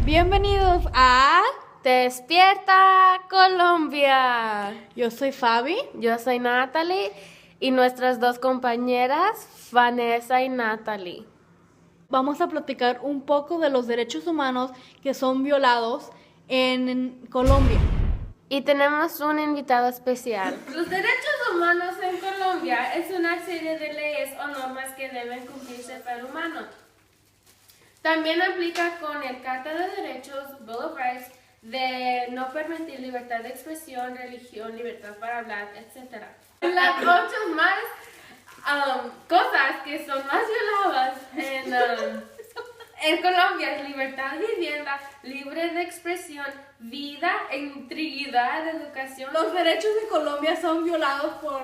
Bienvenidos a Despierta Colombia. Yo soy Fabi. Yo soy Natalie y nuestras dos compañeras, Vanessa y Natalie. Vamos a platicar un poco de los derechos humanos que son violados en Colombia. Y tenemos un invitado especial. Los derechos humanos en Colombia es una serie de leyes o normas que deben cumplirse para el humano. También aplica con el Carta de Derechos, Bill of Rights, de no permitir libertad de expresión, religión, libertad para hablar, etc. Las ocho más cosas que son más violadas en Colombia es libertad de vivienda, libre de expresión, vida, integridad, educación. Los derechos de Colombia son violados por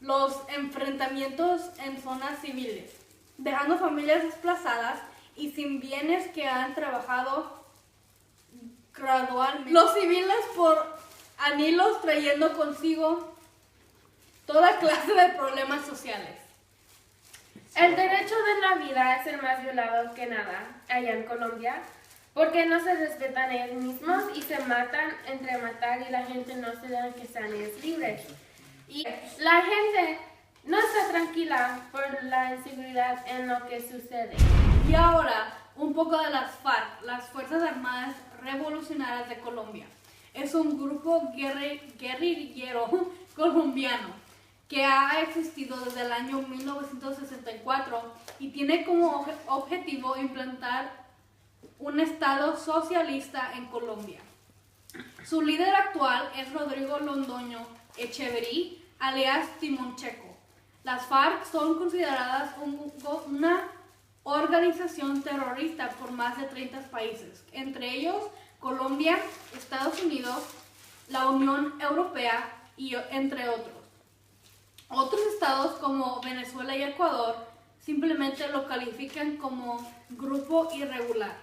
los enfrentamientos en zonas civiles, dejando familias desplazadas y sin bienes que han trabajado gradualmente. Los civiles por anhelos trayendo consigo toda clase de problemas sociales. El derecho de la vida es el más violado que nada allá en Colombia, porque no se respetan ellos mismos y se matan entre matar y la gente no se da que sean ellos libres. Y la gente no está tranquila por la inseguridad en lo que sucede. Y ahora, un poco de las FARC, las Fuerzas Armadas Revolucionarias de Colombia. Es un grupo guerrillero colombiano que ha existido desde el año 1964 y tiene como objetivo implantar un Estado socialista en Colombia. Su líder actual es Rodrigo Londoño Echeverry, alias Timoncheco. Las FARC son consideradas una organización terrorista por más de 30 países, entre ellos Colombia, Estados Unidos, la Unión Europea y entre otros. Otros estados como Venezuela y Ecuador simplemente lo califican como grupo irregular.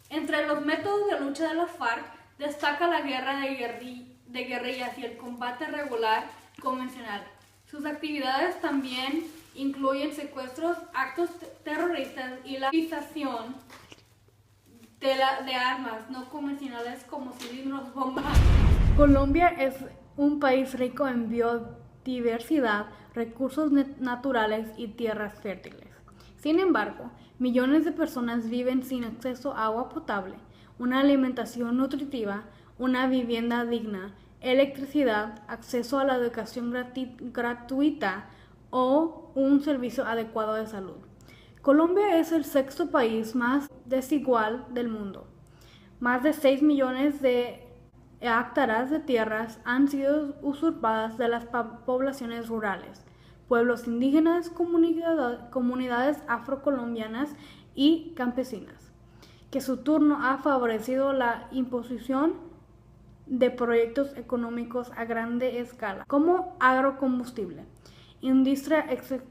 Entre los métodos de lucha de las FARC destaca la guerra de guerrillas y el combate regular convencional. Sus actividades también incluyen secuestros, actos terroristas y la utilización de armas no convencionales como cilindros bombas. Colombia es un país rico en biodiversidad, recursos naturales y tierras fértiles. Sin embargo, millones de personas viven sin acceso a agua potable, una alimentación nutritiva, una vivienda digna, electricidad, acceso a la educación gratuita o un servicio adecuado de salud. Colombia es el sexto país más desigual del mundo. Más de 6 millones de hectáreas de tierras han sido usurpadas de las poblaciones rurales, pueblos indígenas, comunidades afrocolombianas y campesinas, que su turno ha favorecido la imposición de proyectos económicos a grande escala, como agrocombustible, industria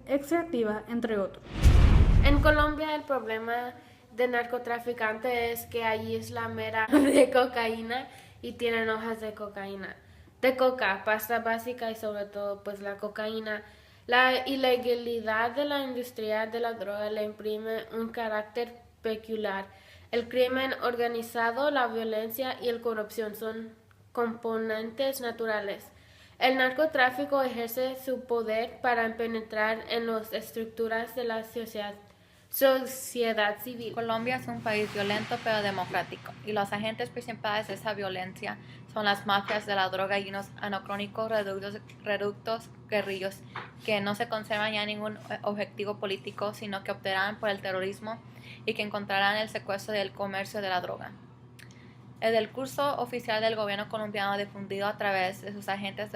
extractiva, entre otros. En Colombia el problema de narcotraficante es que allí es la mera de cocaína y tienen hojas de cocaína, de coca, pasta básica y sobre todo pues la cocaína. La ilegalidad de la industria de la droga le imprime un carácter peculiar. El crimen organizado, la violencia y la corrupción son componentes naturales. El narcotráfico ejerce su poder para penetrar en las estructuras de la sociedad civil. Colombia es un país violento pero democrático y los agentes principales de esa violencia son las mafias de la droga y unos anacrónicos reductos guerrillos que no se conservan ya ningún objetivo político, sino que optarán por el terrorismo y que encontrarán el secuestro del comercio de la droga. El discurso oficial del gobierno colombiano difundido a través de sus agentes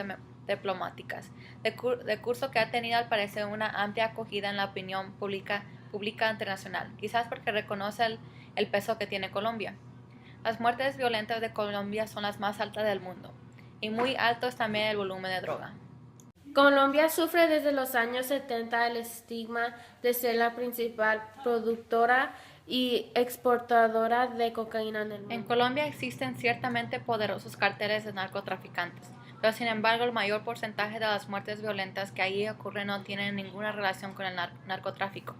diplomáticas, discurso que ha tenido al parecer una amplia acogida en la opinión pública internacional, quizás porque reconoce el peso que tiene Colombia. Las muertes violentas de Colombia son las más altas del mundo y muy alto es también el volumen de droga. Colombia sufre desde los años 70 el estigma de ser la principal productora y exportadora de cocaína en el mundo. En Colombia existen ciertamente poderosos carteles de narcotraficantes, Pero sin embargo, el mayor porcentaje de las muertes violentas que allí ocurren no tienen ninguna relación con el narcotráfico.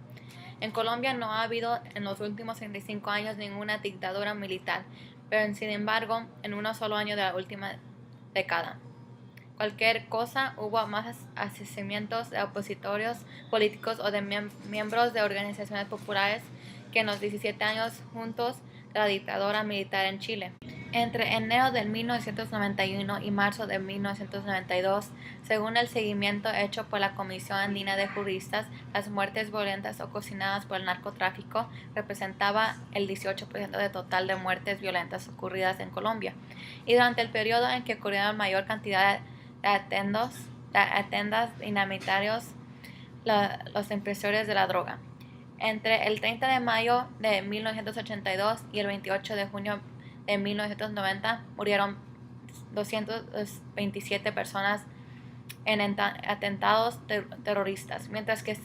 En Colombia no ha habido en los últimos 35 años ninguna dictadura militar, pero sin embargo, en un solo año de la última década. Cualquier cosa, hubo más asesinatos de opositores políticos o de miembros de organizaciones populares que en los 17 años juntos de la dictadura militar en Chile. Entre enero de 1991 y marzo de 1992, según el seguimiento hecho por la Comisión Andina de Juristas, las muertes violentas ocasionadas por el narcotráfico representaba el 18% del total de muertes violentas ocurridas en Colombia. Y durante el periodo en que ocurrieron mayor cantidad de atendas dinamitarios, los impresores de la droga. Entre el 30 de mayo de 1982 y el 28 de junio de 1990 murieron 227 personas en atentados terroristas, mientras que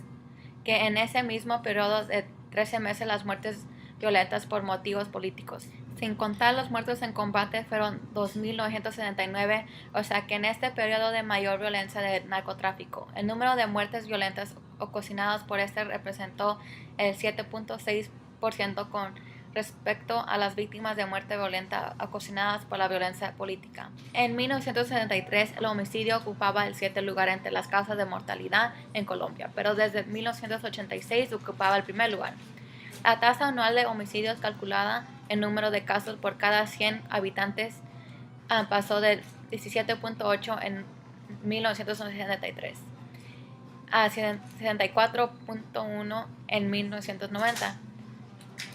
en ese mismo periodo de 13 meses las muertes violentas por motivos políticos. Sin contar los muertos en combate fueron 2.979, o sea que en este periodo de mayor violencia de narcotráfico, el número de muertes violentas ocasionadas por este representó el 7.6% con respecto a las víctimas de muerte violenta ocasionadas por la violencia política. En 1973, el homicidio ocupaba el 7º lugar entre las causas de mortalidad en Colombia, pero desde 1986 ocupaba el primer lugar. La tasa anual de homicidios calculada en número de casos por cada 100 habitantes pasó del 17.8 en 1973 a 74.1 en 1990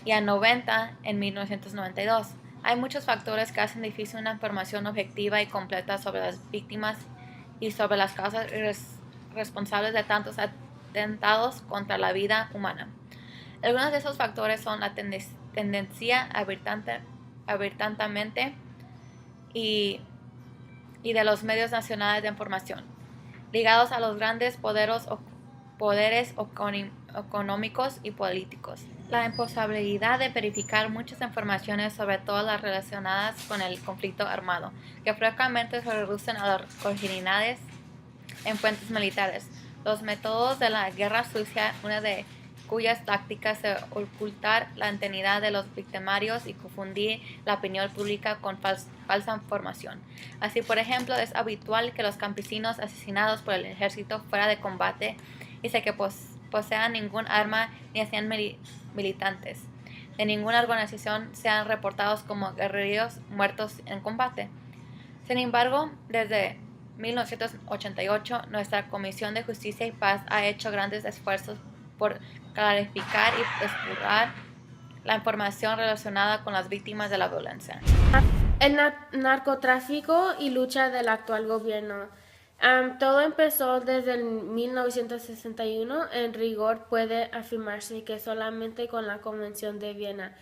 y a 90 en 1992. Hay muchos factores que hacen difícil una información objetiva y completa sobre las víctimas y sobre las causas responsables de tantos atentados contra la vida humana. Algunos de esos factores son la tendencia abiertamente y de los medios nacionales de información, ligados a los grandes poderes económicos y políticos. La imposibilidad de verificar muchas informaciones, sobre todo las relacionadas con el conflicto armado, que frecuentemente se reducen a las originalidades en fuentes militares. Los métodos de la guerra sucia, una de cuyas tácticas es ocultar la identidad de los victimarios y confundir la opinión pública con falsa información. Así, por ejemplo, es habitual que los campesinos asesinados por el ejército fuera de combate y que posean ningún arma ni sean militantes de ninguna organización sean reportados como guerrilleros muertos en combate. Sin embargo, desde 1988, nuestra Comisión de Justicia y Paz ha hecho grandes esfuerzos por clarificar y depurar la información relacionada con las víctimas de la violencia. El narcotráfico y lucha del actual gobierno. Todo empezó desde el 1961. En rigor puede afirmarse que solamente con la Convención de Viena.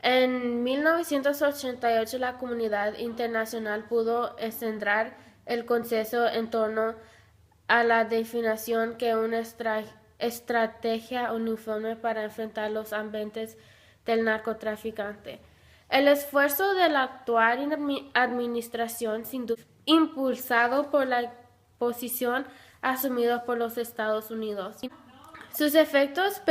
En 1988 la comunidad internacional pudo centrar el consenso en torno a la definición que una estrategia uniforme para enfrentar los ambientes del narcotraficante. El esfuerzo de la actual administración, sin duda, impulsado por la posición asumida por los Estados Unidos. Sus efectos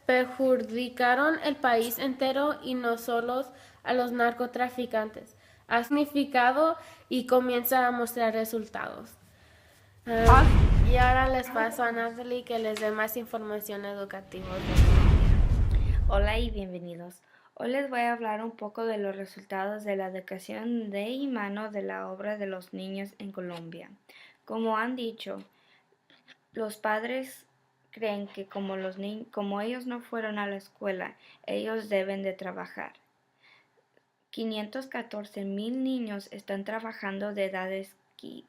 perjudicaron el país entero y no solo a los narcotraficantes. Ha significado y comienza a mostrar resultados. Y ahora les paso a Natalie que les dé más información educativa. Hola y bienvenidos. Hoy les voy a hablar un poco de los resultados de la educación de y mano de la obra de los niños en Colombia. Como han dicho, los padres creen que como ellos no fueron a la escuela, ellos deben de trabajar. 514,000 niños están trabajando de edades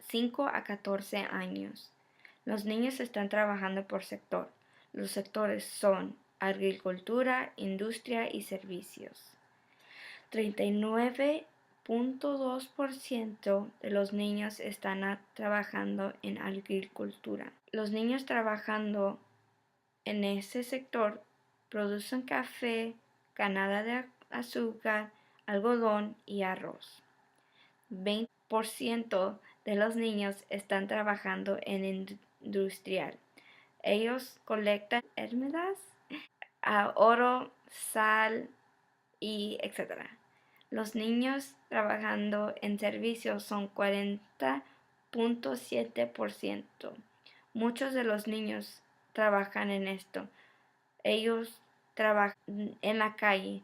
5 a 14 años. Los niños están trabajando por sector. Los sectores son agricultura, industria y servicios. 39.2% de los niños están trabajando en agricultura. Los niños trabajando en ese sector producen café, cañada de azúcar, algodón y arroz. 20% de los niños están trabajando en industrial. Ellos colectan herramientas, oro, sal y etc. Los niños trabajando en servicios son 40.7%. Muchos de los niños trabajan en esto. Ellos trabajan en la calle